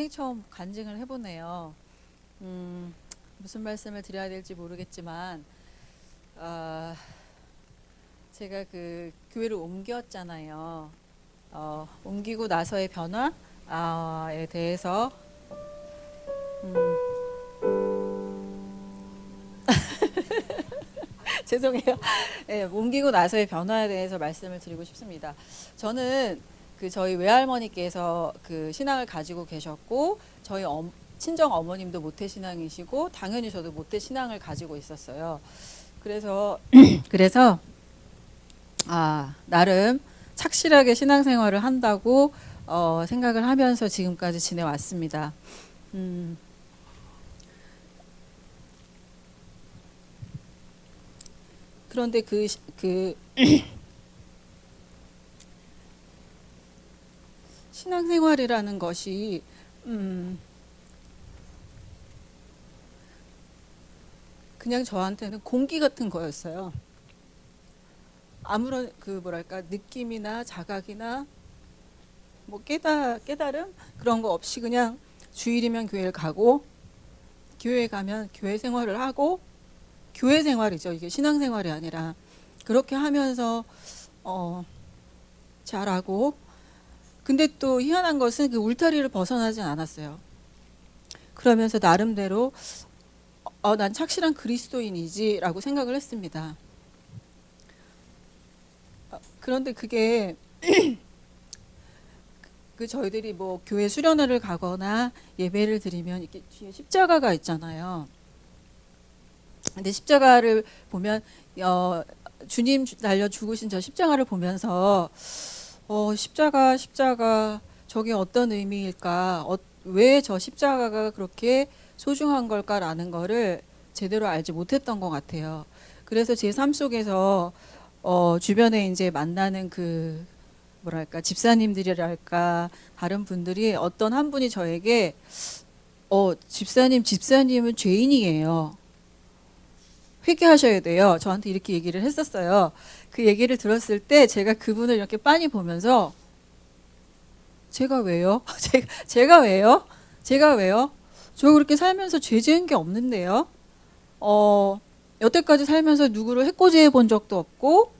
굉장히 처음 간증을 해보네요. 무슨 말씀을 드려야 될지 모르겠지만, 아, 제가 그 교회를 옮겼잖아요. 옮기고 나서의 변화에 대해서, 음, 죄송해요. 네, 옮기고 나서의 변화에 대해서 말씀을 드리고 싶습니다. 저는 저희 외할머니께서 그 신앙을 가지고 계셨고, 저희 친정 어머님도 모태 신앙이시고, 당연히 저도 모태 신앙을 가지고 있었어요. 그래서 그래서 나름 착실하게 신앙생활을 한다고 생각을 하면서 지금까지 지내왔습니다. 음, 그런데 신앙생활이라는 것이 그냥 저한테는 공기 같은 거였어요. 아무런 뭐랄까 느낌이나 자각이나 뭐 깨달음 그런 거 없이 그냥 주일이면 교회를 가고 교회 가면 교회 생활을 하고 교회 생활이죠. 이게 신앙생활이 아니라 그렇게 하면서 잘하고 근데 또 희한한 것은 그 울타리를 벗어나진 않았어요. 그러면서 나름대로 난 착실한 그리스도인이지라고 생각을 했습니다. 그런데 그게 저희들이 뭐 교회 수련회를 가거나 예배를 드리면 이렇게 뒤에 십자가가 있잖아요. 근데 십자가를 보면 주님 달려 죽으신 저 십자가를 보면서 십자가 저게 어떤 의미일까? 왜 저 십자가가 그렇게 소중한 걸까라는 거를 제대로 알지 못했던 것 같아요. 그래서 제 삶 속에서 주변에 이제 만나는 뭐랄까 집사님들이랄까 다른 분들이 어떤 한 분이 저에게 집사님은 죄인이에요. 회개하셔야 돼요. 저한테 이렇게 얘기를 했었어요. 그 얘기를 들었을 때 제가 그분을 이렇게 빤히 보면서 제가 왜요? 제가 왜요? 제가 왜요? 저 그렇게 살면서 죄 지은 게 없는데요. 여태까지 살면서 누구를 해코지 해본 적도 없고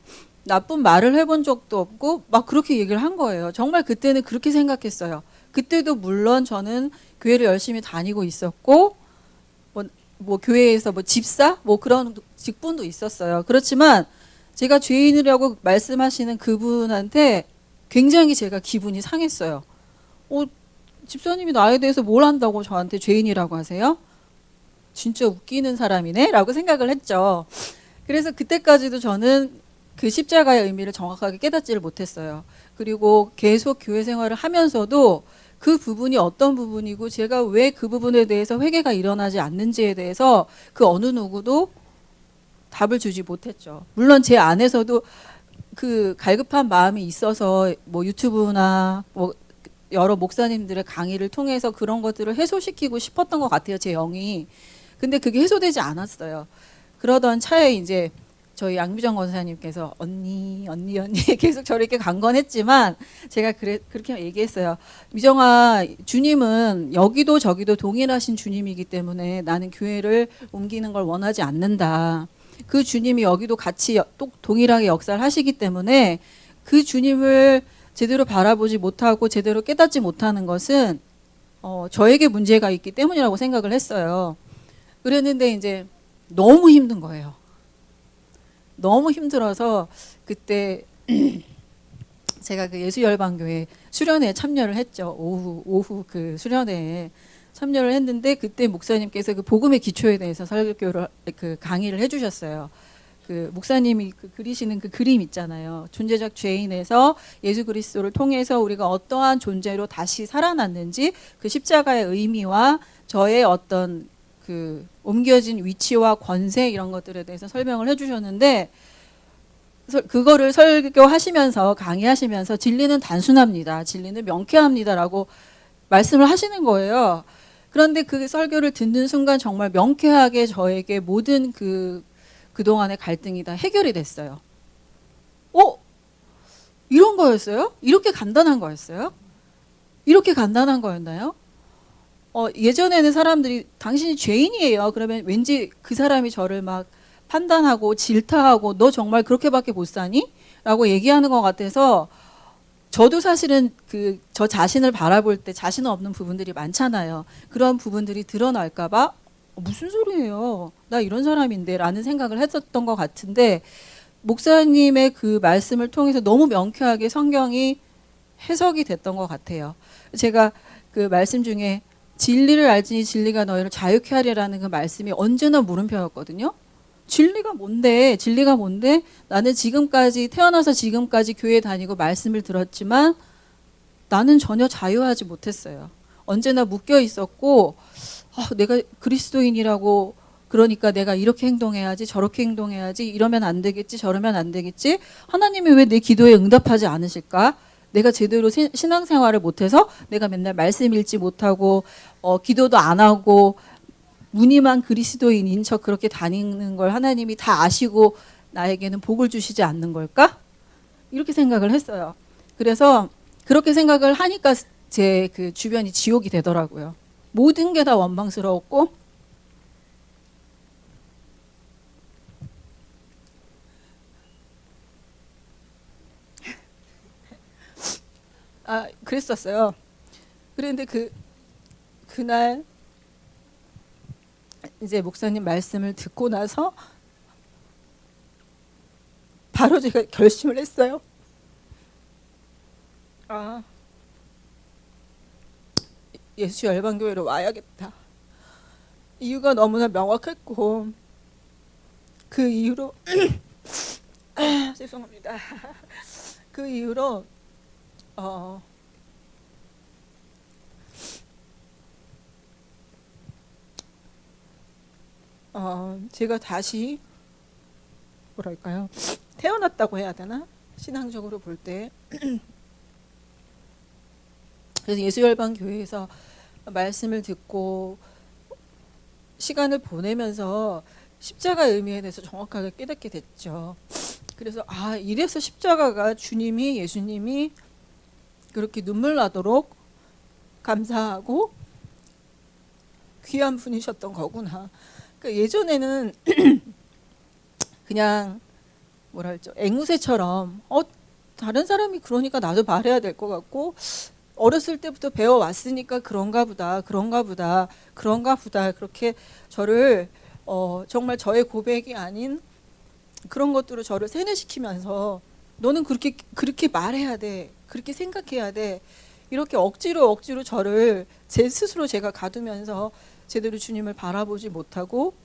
나쁜 말을 해본 적도 없고 막 그렇게 얘기를 한 거예요. 정말 그때는 그렇게 생각했어요. 그때도 물론 저는 교회를 열심히 다니고 있었고 뭐 교회에서 뭐 집사 뭐 그런 직분도 있었어요. 그렇지만 제가 죄인이라고 말씀하시는 그분한테 굉장히 제가 기분이 상했어요. 집사님이 나에 대해서 뭘 안다고 저한테 죄인이라고 하세요? 진짜 웃기는 사람이네? 라고 생각을 했죠. 그래서 그때까지도 저는 그 십자가의 의미를 정확하게 깨닫지를 못했어요. 그리고 계속 교회 생활을 하면서도 그 부분이 어떤 부분이고 제가 왜 그 부분에 대해서 회개가 일어나지 않는지에 대해서 그 어느 누구도 답을 주지 못했죠. 물론 제 안에서도 그 갈급한 마음이 있어서 뭐 유튜브나 뭐 여러 목사님들의 강의를 통해서 그런 것들을 해소시키고 싶었던 것 같아요. 제 영이. 근데 그게 해소되지 않았어요. 그러던 차에 이제 저희 양미정 권사님께서 언니 계속 저를 이렇게 강건했지만 제가 그렇게 얘기했어요. 미정아, 주님은 여기도 저기도 동일하신 주님이기 때문에 나는 교회를 옮기는 걸 원하지 않는다. 그 주님이 여기도 같이 동일하게 역사를 하시기 때문에 그 주님을 제대로 바라보지 못하고 제대로 깨닫지 못하는 것은 저에게 문제가 있기 때문이라고 생각을 했어요. 그랬는데 이제 너무 힘든 거예요. 너무 힘들어서 그때 제가 그 예수열방교회 수련회에 참여를 했죠. 오후 그 수련회에 참여를 했는데 그때 목사님께서 그 복음의 기초에 대해서 설교를 강의를 해주셨어요. 그 목사님이 그리시는 그 그림 있잖아요. 존재적 죄인에서 예수 그리스도를 통해서 우리가 어떠한 존재로 다시 살아났는지 그 십자가의 의미와 저의 어떤 옮겨진 위치와 권세 이런 것들에 대해서 설명을 해주셨는데 그거를 설교하시면서 강의하시면서 진리는 단순합니다. 진리는 명쾌합니다라고 말씀을 하시는 거예요. 그런데 그 설교를 듣는 순간 정말 명쾌하게 저에게 모든 그동안의 갈등이 다 해결이 됐어요. 이런 거였어요? 이렇게 간단한 거였어요? 이렇게 간단한 거였나요? 예전에는 사람들이 당신이 죄인이에요. 그러면 왠지 그 사람이 저를 막 판단하고 질타하고 너 정말 그렇게밖에 못 사니? 라고 얘기하는 것 같아서 저도 사실은 저 자신을 바라볼 때 자신 없는 부분들이 많잖아요. 그런 부분들이 드러날까봐 무슨 소리예요? 나 이런 사람인데 라는 생각을 했었던 것 같은데 목사님의 그 말씀을 통해서 너무 명쾌하게 성경이 해석이 됐던 것 같아요. 제가 그 말씀 중에 진리를 알지니 진리가 너희를 자유케 하리라는 그 말씀이 언제나 물음표였거든요. 진리가 뭔데? 진리가 뭔데? 나는 지금까지 태어나서 지금까지 교회 다니고 말씀을 들었지만 나는 전혀 자유하지 못했어요. 언제나 묶여 있었고 내가 그리스도인이라고 그러니까 내가 이렇게 행동해야지 저렇게 행동해야지 이러면 안 되겠지 저러면 안 되겠지 하나님이 왜 내 기도에 응답하지 않으실까? 내가 제대로 신앙생활을 못해서 내가 맨날 말씀 읽지 못하고 기도도 안 하고 무늬만 그리스도인인 척 그렇게 다니는 걸 하나님이 다 아시고 나에게는 복을 주시지 않는 걸까? 이렇게 생각을 했어요. 그래서 그렇게 생각을 하니까 제 그 주변이 지옥이 되더라고요. 모든 게 다 원망스러웠고 그랬었어요. 그런데 그날 이제 목사님 말씀을 듣고 나서 바로 제가 결심을 했어요. 예수 열방교회로 와야겠다. 이유가 너무나 명확했고 그 이유로 죄송합니다. 그 이후로 제가 다시 뭐랄까요? 태어났다고 해야 되나? 신앙적으로 볼 때. 그래서 예수열방교회에서 말씀을 듣고 시간을 보내면서 십자가의 의미에 대해서 정확하게 깨닫게 됐죠. 그래서 이래서 십자가가 주님이 예수님이 그렇게 눈물 나도록 감사하고 귀한 분이셨던 거구나. 그러니까 예전에는 그냥 뭐랄죠 앵무새처럼 다른 사람이 그러니까 나도 말해야 될 것 같고 어렸을 때부터 배워왔으니까 그런가 보다 그렇게 저를 정말 저의 고백이 아닌 그런 것들로 저를 세뇌시키면서 너는 그렇게 말해야 돼 그렇게 생각해야 돼 이렇게 억지로 저를 제 스스로 제가 가두면서 제대로 주님을 바라보지 못하고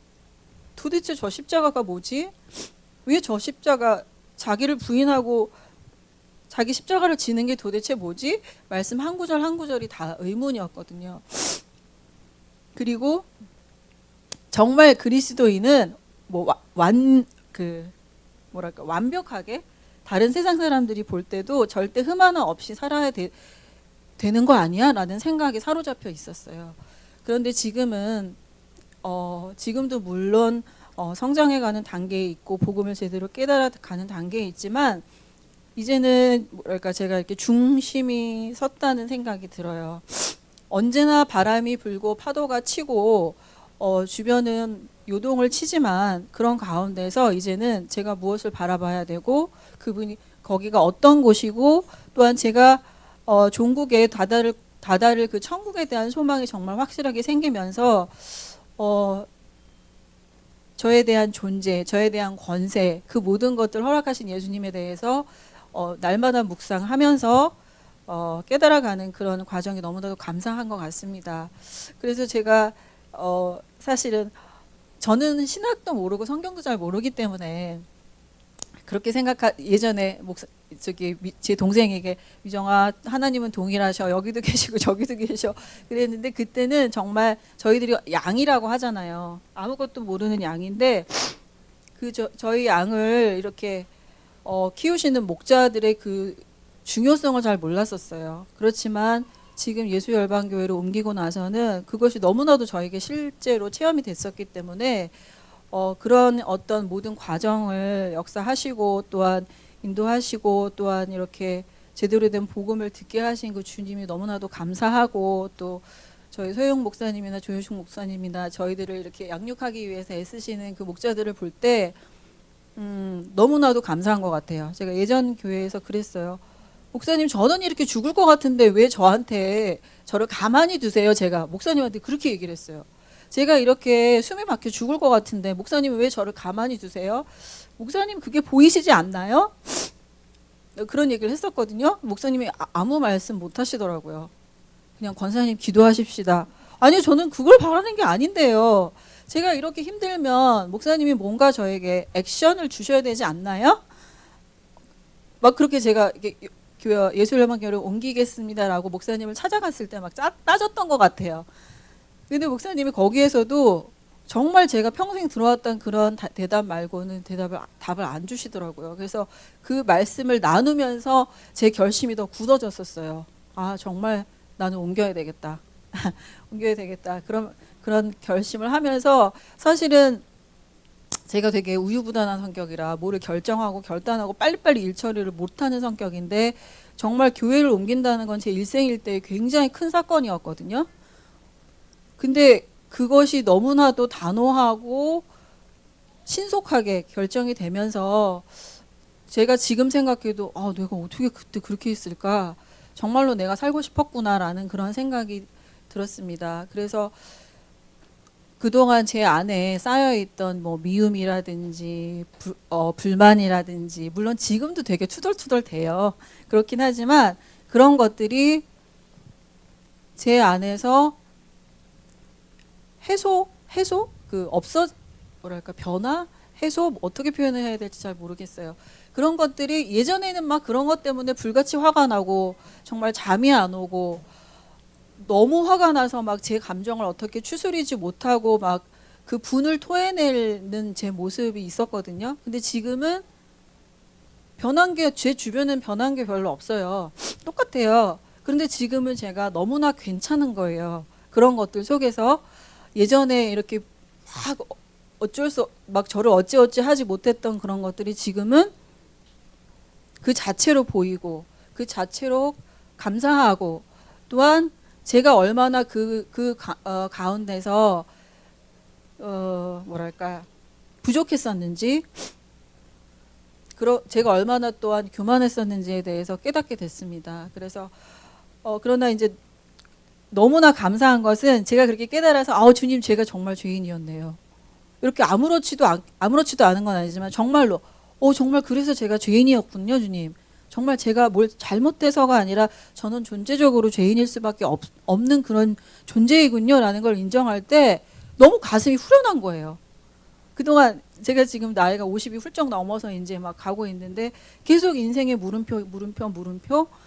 도대체 저 십자가가 뭐지? 왜 저 십자가 자기를 부인하고 자기 십자가를 지는 게 도대체 뭐지? 말씀 한 구절 한 구절이 다 의문이었거든요. 그리고 정말 그리스도인은 완벽하게 다른 세상 사람들이 볼 때도 절대 흠 하나 없이 살아야 되는 거 아니야? 라는 생각에 사로잡혀 있었어요. 그런데 지금은 지금도 물론 성장해가는 단계에 있고 복음을 제대로 깨달아가는 단계에 있지만 이제는 뭐랄까 제가 이렇게 중심이 섰다는 생각이 들어요. 언제나 바람이 불고 파도가 치고 주변은 요동을 치지만 그런 가운데서 이제는 제가 무엇을 바라봐야 되고 그분이 거기가 어떤 곳이고 또한 제가 종국에 다다를 그 천국에 대한 소망이 정말 확실하게 생기면서 저에 대한 존재, 저에 대한 권세 그 모든 것들 허락하신 예수님에 대해서 날마다 묵상하면서 깨달아가는 그런 과정이 너무나도 감사한 것 같습니다. 그래서 제가 사실은 저는 신학도 모르고 성경도 잘 모르기 때문에 그렇게 예전에 제 동생에게 미정아 하나님은 동일하셔 여기도 계시고 저기도 계셔 그랬는데 그때는 정말 저희들이 양이라고 하잖아요. 아무것도 모르는 양인데 저희 양을 이렇게 키우시는 목자들의 그 중요성을 잘 몰랐었어요. 그렇지만 지금 예수열방교회로 옮기고 나서는 그것이 너무나도 저에게 실제로 체험이 됐었기 때문에 그런 어떤 모든 과정을 역사하시고 또한 인도하시고 또한 이렇게 제대로 된 복음을 듣게 하신 그 주님이 너무나도 감사하고 또 저희 소영 목사님이나 조효식 목사님이나 저희들을 이렇게 양육하기 위해서 애쓰시는 그 목자들을 볼 때 너무나도 감사한 것 같아요. 제가 예전 교회에서 그랬어요. 목사님, 저는 이렇게 죽을 것 같은데 왜 저한테 저를 가만히 두세요? 제가 목사님한테 그렇게 얘기를 했어요. 제가 이렇게 숨이 막혀 죽을 것 같은데 목사님은 왜 저를 가만히 두세요? 목사님, 그게 보이시지 않나요? 그런 얘기를 했었거든요. 목사님이 아무 말씀 못 하시더라고요. 그냥 권사님 기도하십시다. 아니요, 저는 그걸 바라는 게 아닌데요. 제가 이렇게 힘들면 목사님이 뭔가 저에게 액션을 주셔야 되지 않나요? 막 그렇게 제가 예술연합교회를 옮기겠습니다라고 목사님을 찾아갔을 때 막 따졌던 것 같아요. 근데 목사님이 거기에서도 정말 제가 평생 들어왔던 그런 대답 말고는 답을 안 주시더라고요. 그래서 그 말씀을 나누면서 제 결심이 더 굳어졌었어요. 아, 정말 나는 옮겨야 되겠다. 옮겨야 되겠다. 그런 결심을 하면서 사실은 제가 되게 우유부단한 성격이라 뭐를 결정하고 결단하고 빨리빨리 일 처리를 못하는 성격인데 정말 교회를 옮긴다는 건 제 일생일대에 굉장히 큰 사건이었거든요. 근데 그것이 너무나도 단호하고 신속하게 결정이 되면서 제가 지금 생각해도 내가 어떻게 그때 그렇게 했을까? 정말로 내가 살고 싶었구나라는 그런 생각이 들었습니다. 그래서 그동안 제 안에 쌓여있던 뭐 미움이라든지 불만이라든지 물론 지금도 되게 투덜투덜 돼요. 그렇긴 하지만 그런 것들이 제 안에서 해소 변화 해소 어떻게 표현을 해야 될지 잘 모르겠어요. 그런 것들이 예전에는 막 그런 것 때문에 불같이 화가 나고 정말 잠이 안 오고 너무 화가 나서 막 제 감정을 어떻게 추스리지 못하고 막 그 분을 토해내는 제 모습이 있었거든요. 근데 지금은 제 주변엔 변한 게 별로 없어요. 똑같아요. 그런데 지금은 제가 너무나 괜찮은 거예요. 그런 것들 속에서 예전에 이렇게 막 저를 어찌어찌 하지 못했던 그런 것들이 지금은 그 자체로 보이고 그 자체로 감사하고 또한 제가 얼마나 가운데서 부족했었는지 제가 얼마나 또한 교만했었는지에 대해서 깨닫게 됐습니다. 그래서 그러나 이제 너무나 감사한 것은 제가 그렇게 깨달아서 주님, 제가 정말 죄인이었네요. 이렇게 아무렇지도 않은 건 아니지만 정말로 정말 그래서 제가 죄인이었군요, 주님. 정말 제가 뭘 잘못해서가 아니라 저는 존재적으로 죄인일 수밖에 없는 그런 존재이군요 라는 걸 인정할 때 너무 가슴이 후련한 거예요. 그동안 제가 지금 나이가 50이 훌쩍 넘어서 이제 막 가고 있는데 계속 인생의 물음표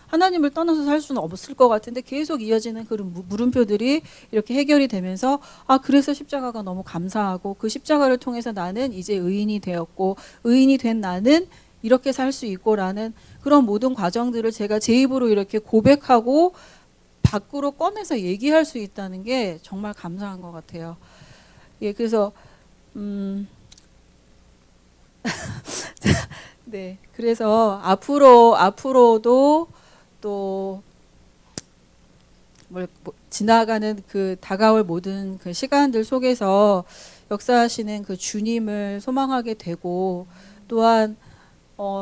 하나님을 떠나서 살 수는 없을 것 같은데 계속 이어지는 그런 물음표들이 이렇게 해결이 되면서 그래서 십자가가 너무 감사하고 그 십자가를 통해서 나는 이제 의인이 되었고 의인이 된 나는 이렇게 살 수 있고라는 그런 모든 과정들을 제가 제 입으로 이렇게 고백하고 밖으로 꺼내서 얘기할 수 있다는 게 정말 감사한 것 같아요. 예, 그래서 네, 그래서 앞으로도 또 지나가는 그 다가올 모든 그 시간들 속에서 역사하시는 그 주님을 소망하게 되고 또한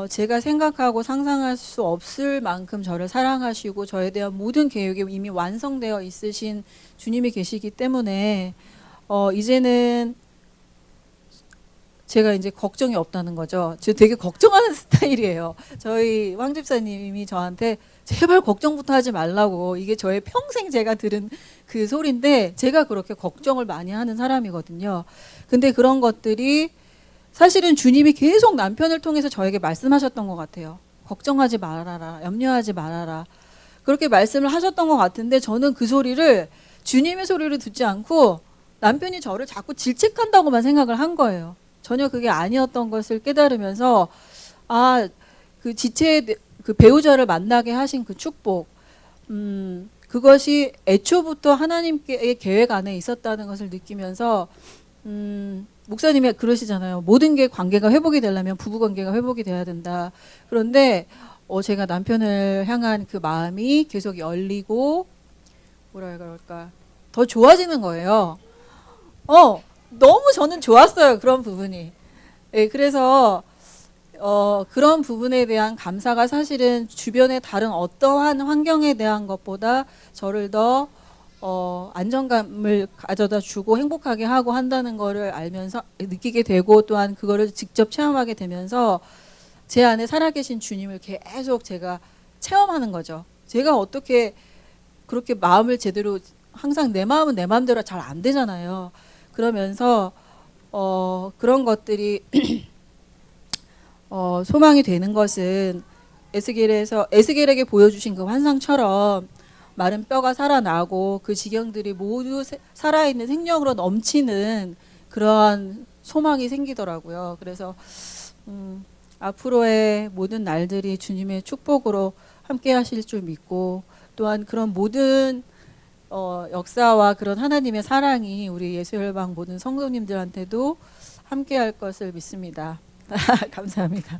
제가 생각하고 상상할 수 없을 만큼 저를 사랑하시고 저에 대한 모든 계획이 이미 완성되어 있으신 주님이 계시기 때문에 이제는 제가 이제 걱정이 없다는 거죠. 저 되게 걱정하는 스타일이에요. 저희 황 집사님이 저한테 제발 걱정부터 하지 말라고, 이게 저의 평생 제가 들은 그 소리인데 제가 그렇게 걱정을 많이 하는 사람이거든요. 근데 그런 것들이 사실은 주님이 계속 남편을 통해서 저에게 말씀하셨던 것 같아요. 걱정하지 말아라, 염려하지 말아라, 그렇게 말씀을 하셨던 것 같은데 저는 그 소리를, 주님의 소리를 듣지 않고 남편이 저를 자꾸 질책한다고만 생각을 한 거예요. 전혀 그게 아니었던 것을 깨달으면서 그 지체의 그 배우자를 만나게 하신 그 축복, 그것이 애초부터 하나님의 계획 안에 있었다는 것을 느끼면서 목사님이 그러시잖아요. 모든 게 관계가 회복이 되려면 부부관계가 회복이 돼야 된다. 그런데 제가 남편을 향한 그 마음이 계속 열리고 더 좋아지는 거예요. 너무 저는 좋았어요. 그런 부분이. 예, 그래서 그런 부분에 대한 감사가 사실은 주변의 다른 어떠한 환경에 대한 것보다 저를 더 안정감을 가져다 주고 행복하게 하고 한다는 거를 알면서 느끼게 되고, 또한 그거를 직접 체험하게 되면서 제 안에 살아계신 주님을 계속 제가 체험하는 거죠. 제가 어떻게 그렇게 마음을 제대로, 항상 내 마음은 내 마음대로 잘 안 되잖아요. 그러면서 그런 것들이 소망이 되는 것은 에스겔에게 보여주신 그 환상처럼 마른 뼈가 살아나고 그 지경들이 모두 살아있는 생명으로 넘치는 그러한 소망이 생기더라고요. 그래서 앞으로의 모든 날들이 주님의 축복으로 함께 하실 줄 믿고, 또한 그런 모든 역사와 그런 하나님의 사랑이 우리 예수열방 모든 성도님들한테도 함께 할 것을 믿습니다. 감사합니다.